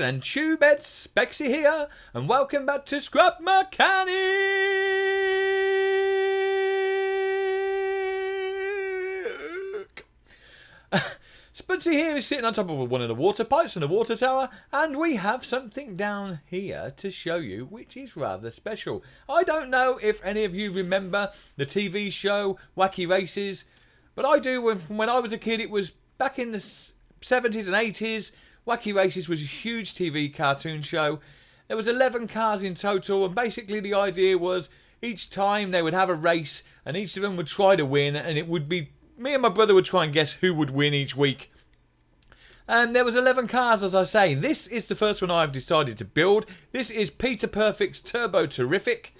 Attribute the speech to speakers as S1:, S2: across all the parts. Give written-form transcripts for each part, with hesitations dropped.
S1: and Tube Ed Spexxy here, and welcome back to Scrap Mechanic! Spudsy here is sitting on top of one of the water pipes in the water tower, and we have something down here to show you, which is rather special. I don't know if any of you remember the TV show Wacky Races, but I do. When I was a kid, it was back in the 70s and 80s. Wacky Races was a huge TV cartoon show. There was 11 cars in total, and basically the idea was each time they would have a race, and each of them would try to win, and it would be me and my brother would try and guess who would win each week. And there was 11 cars, as I say. This is the first one I've decided to build. This is Peter Perfect's Turbo Terrific.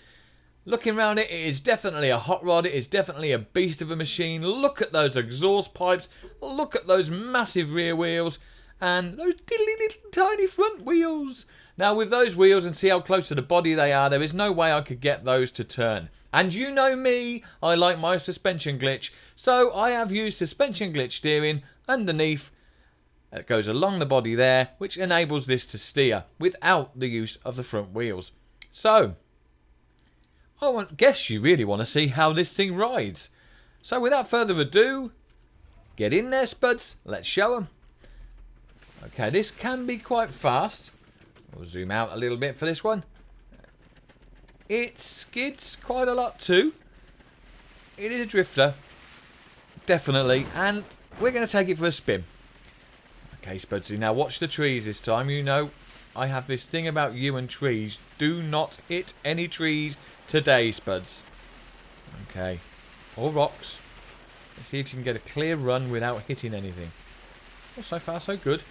S1: Looking around it, it is definitely a hot rod. It is definitely a beast of a machine. Look at those exhaust pipes. Look at those massive rear wheels. And those diddly little tiny front wheels. Now with those wheels, and see how close to the body they are, there is no way I could get those to turn. And you know me, I like my suspension glitch. So I have used suspension glitch steering underneath. That goes along the body there, which enables this to steer without the use of the front wheels. So, guess you really want to see how this thing rides. So without further ado, get in there, Spuds. Let's show them. Okay, this can be quite fast. We'll zoom out a little bit for this one. It skids quite a lot too. It is a drifter, definitely, and we're going to take it for a spin. Okay, Spudsy, now watch the trees this time. You know, I have this thing about you and trees. Do not hit any trees today, Spuds. Okay, or rocks. Let's see if you can get a clear run without hitting anything. Well, so far so good.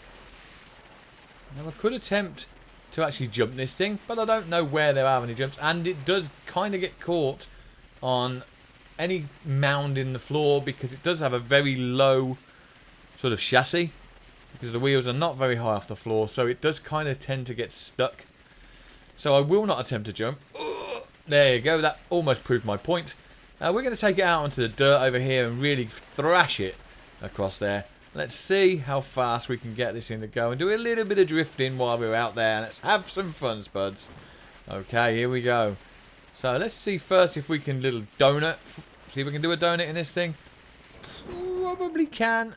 S1: Now I could attempt to actually jump this thing, but I don't know where there are any jumps, and it does kind of get caught on any mound in the floor because it does have a very low sort of chassis, because the wheels are not very high off the floor, so it does kind of tend to get stuck. So I will not attempt to jump. There you go, that almost proved my point. We're going to take it out onto the dirt over here and really thrash it across there. Let's see how fast we can get this thing to go and do a little bit of drifting while we're out there. Let's have some fun, Spuds. Okay, here we go. So let's see first if we can little donut. See if we can do a donut in this thing. Probably can.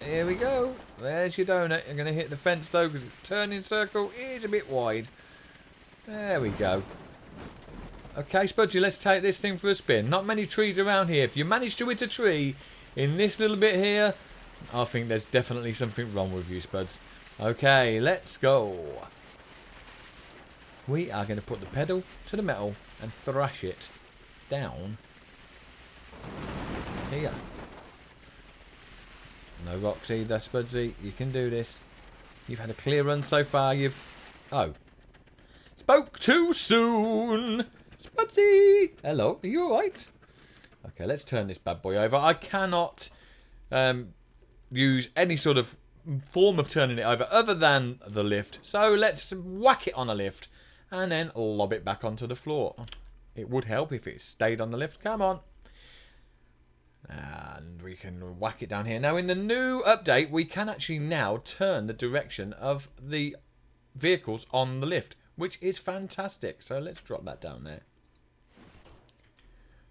S1: Here we go. There's your donut. I'm going to hit the fence though because the turning circle is a bit wide. There we go. Okay, Spudsy, let's take this thing for a spin. Not many trees around here. If you manage to hit a tree in this little bit here, I think there's definitely something wrong with you, Spuds. Okay, let's go. We are going to put the pedal to the metal and thrash it down here. No rocks either, Spudsy. You can do this. You've had a clear run so far. Oh. Spoke too soon. Spudsy! Hello, are you alright? Okay, let's turn this bad boy over. I cannot use any sort of form of turning it over other than the lift. So let's whack it on a lift and then lob it back onto the floor. It would help if it stayed on the lift. Come on. And we can whack it down here. Now in the new update, we can actually now turn the direction of the vehicles on the lift, which is fantastic. So let's drop that down there.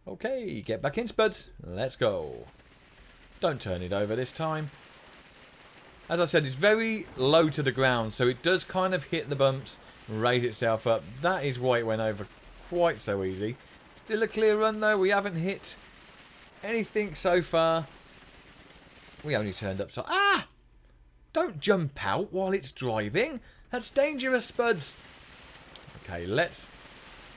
S1: Okay, get back in, Spuds. Let's go. Don't turn it over this time. As I said, it's very low to the ground, so it does kind of hit the bumps and raise itself up. That is why it went over quite so easy. Still a clear run though. We haven't hit anything so far. We only turned up so... Ah! Don't jump out while it's driving. That's dangerous, Spuds. Okay, let's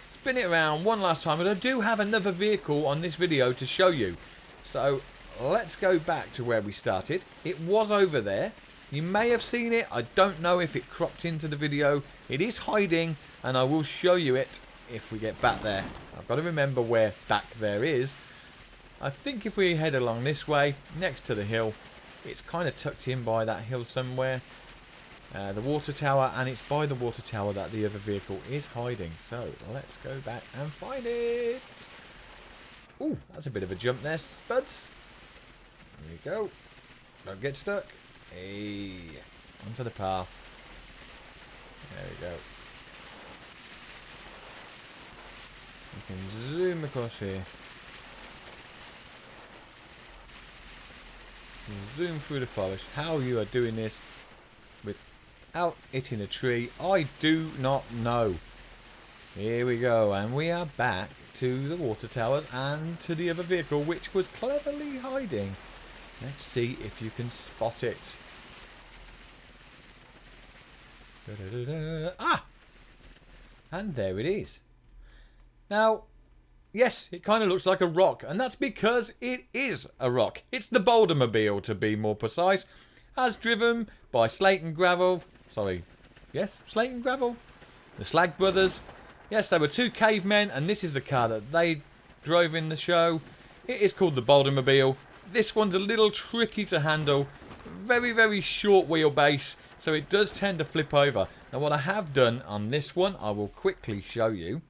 S1: spin it around one last time. But I do have another vehicle on this video to show you. So let's go back to where we started. It was over there. You may have seen it. I don't know if it cropped into the video. It is hiding, and I will show you it if we get back there. I've got to remember where back there is. I think if we head along this way, next to the hill, it's kind of tucked in by that hill somewhere. The water tower, and it's by the water tower that the other vehicle is hiding. So let's go back and find it. Ooh, that's a bit of a jump there, Spuds. There we go. Don't get stuck. Hey. onto the path. There we go. We can zoom across here. Zoom through the forest. How you are doing this without hitting a tree, I do not know. Here we go, and we are back to the water towers and to the other vehicle, which was cleverly hiding. Let's see if you can spot it. Ah! And there it is. Now, yes, it kind of looks like a rock, and that's because it is a rock. It's the Boulder-mobile, to be more precise, as driven by Slate and Gravel. Sorry, yes, Slate and Gravel? The Slag brothers. Yes, they were two cavemen, and this is the car that they drove in the show. It is called the Boulder-mobile. This one's a little tricky to handle. Very, very short wheelbase, so it does tend to flip over. Now, what I have done on this one, I will quickly show you.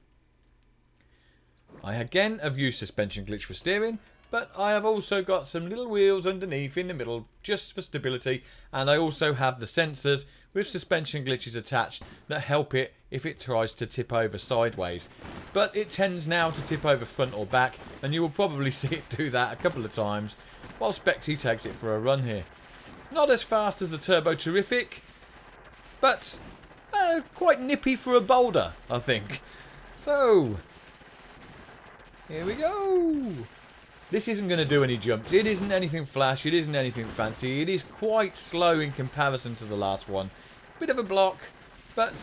S1: I again have used suspension glitch for steering, but I have also got some little wheels underneath in the middle just for stability, and I also have the sensors with suspension glitches attached that help it if it tries to tip over sideways. But it tends now to tip over front or back, and you will probably see it do that a couple of times while Spexxy takes it for a run here. Not as fast as the Turbo Terrific, but quite nippy for a Boulder, I think. So, here we go. This isn't going to do any jumps. It isn't anything flash. It isn't anything fancy. It is quite slow in comparison to the last one. Bit of a block, but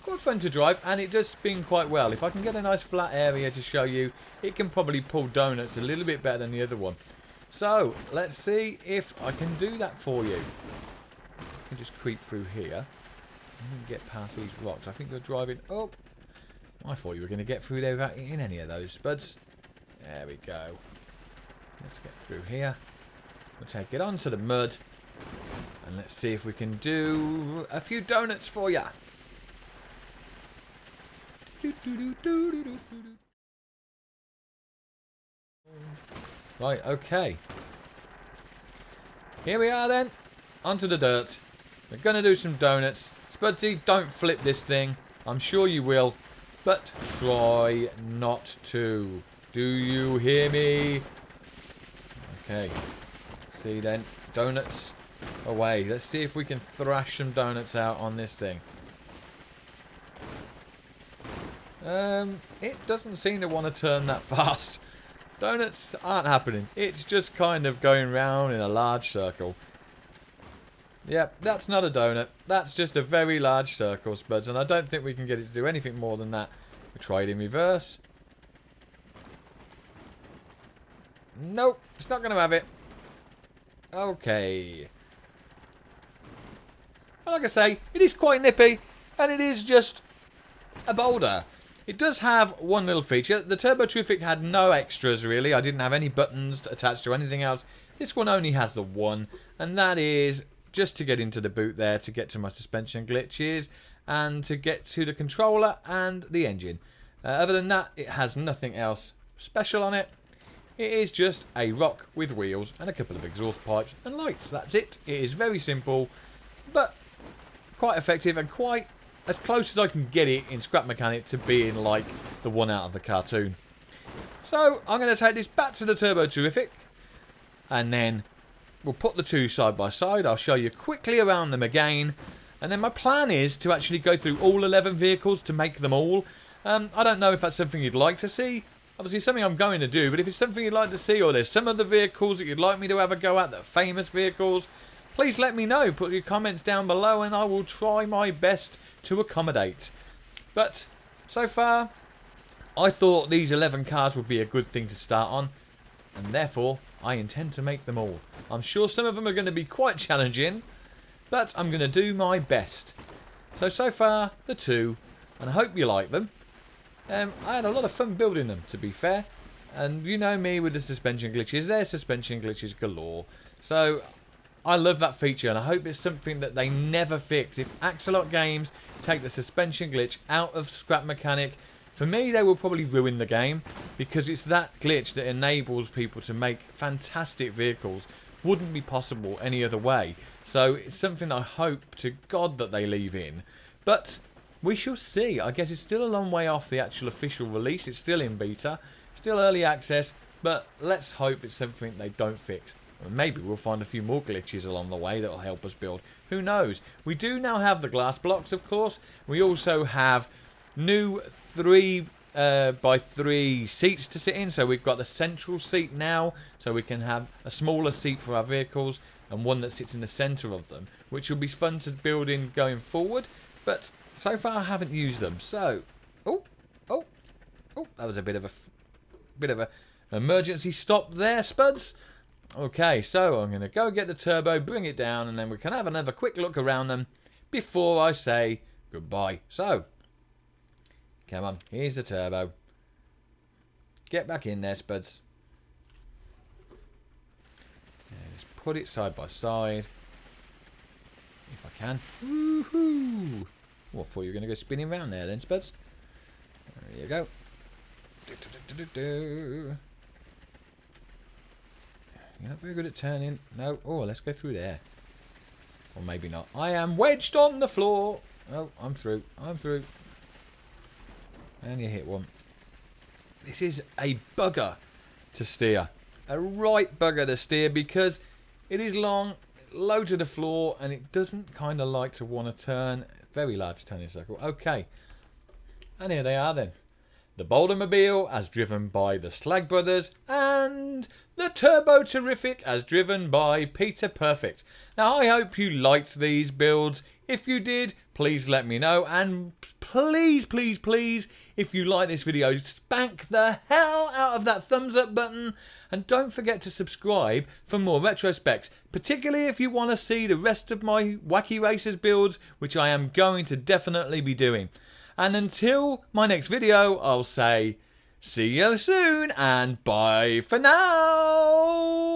S1: quite fun to drive, and it does spin quite well. If I can get a nice flat area to show you, it can probably pull donuts a little bit better than the other one. So, let's see if I can do that for you. I can just creep through here and get past these rocks. I think you're driving... Oh, I thought you were going to get through there without hitting any of those spuds. There we go. Let's get through here. We'll take it onto the mud. And let's see if we can do a few donuts for ya. Right, okay. Here we are then. Onto the dirt. We're going to do some donuts. Spudsy, don't flip this thing. I'm sure you will. But try not to. Do you hear me? Okay. See then. Donuts away. Let's see if we can thrash some donuts out on this thing. It doesn't seem to want to turn that fast. Donuts aren't happening. It's just kind of going round in a large circle. Yep, that's not a donut. That's just a very large circle, Spuds, and I don't think we can get it to do anything more than that. We try it in reverse. Nope, it's not going to have it. Okay. Well, like I say, it is quite nippy, and it is just a Boulder. It does have one little feature. The Turbo Terrific had no extras, really. I didn't have any buttons attached to anything else. This one only has the one, and that is just to get into the boot there, to get to my suspension glitches, and to get to the controller and the engine. Other than that, it has nothing else special on it. It is just a rock with wheels and a couple of exhaust pipes and lights. That's it. It is very simple, but quite effective and quite as close as I can get it in Scrap Mechanic to being like the one out of the cartoon. So I'm going to take this back to the Turbo Terrific, and then we'll put the two side by side. I'll show you quickly around them again, and then my plan is to actually go through all 11 vehicles to make them all. I don't know if that's something you'd like to see. Obviously something I'm going to do, but if it's something you'd like to see, or there's some of the vehicles that you'd like me to have a go at that are famous vehicles, please let me know. Put your comments down below and I will try my best to accommodate. But so far, I thought these 11 cars would be a good thing to start on, and therefore I intend to make them all. I'm sure some of them are going to be quite challenging, but I'm going to do my best. So far, the two, and I hope you like them. I had a lot of fun building them, to be fair. And you know me with the suspension glitches. They're suspension glitches galore. So I love that feature, and I hope it's something that they never fix. If Axolot Games take the suspension glitch out of Scrap Mechanic, for me they will probably ruin the game, because it's that glitch that enables people to make fantastic vehicles. Wouldn't be possible any other way. So it's something I hope to God that they leave in. But we shall see. I guess it's still a long way off the actual official release. It's still in beta, still early access, but let's hope it's something they don't fix. Or maybe we'll find a few more glitches along the way that will help us build. Who knows? We do now have the glass blocks, of course. We also have new 3x3 seats to sit in. So we've got the central seat now, so we can have a smaller seat for our vehicles and one that sits in the centre of them, which will be fun to build in going forward. But so far I haven't used them. So, oh, that was a bit of a emergency stop there, Spuds. Okay, so I'm going to go get the turbo, bring it down, and then we can have another quick look around them before I say goodbye. So, come on, here's the turbo. Get back in there, Spuds. And just put it side by side. If I can. Woohoo! Well, I thought you were going to go spinning around there then, Spuds. There you go. You're not very good at turning. No. Oh, let's go through there. Or maybe not. I am wedged on the floor. Oh, I'm through. I'm through. And you hit one. This is a bugger to steer. A right bugger to steer because it is long, low to the floor, and it doesn't kind of like to want to turn. Very large turning circle. Okay. And here they are then. The Boulder Mobile as driven by the Slag brothers and the Turbo Terrific as driven by Peter Perfect. Now I hope you liked these builds. If you did, please let me know, and please, please, please, if you like this video, spank the hell out of that thumbs up button, and don't forget to subscribe for more retro specs, particularly if you want to see the rest of my Wacky Races builds, which I am going to definitely be doing. And until my next video, I'll say see you soon and bye for now.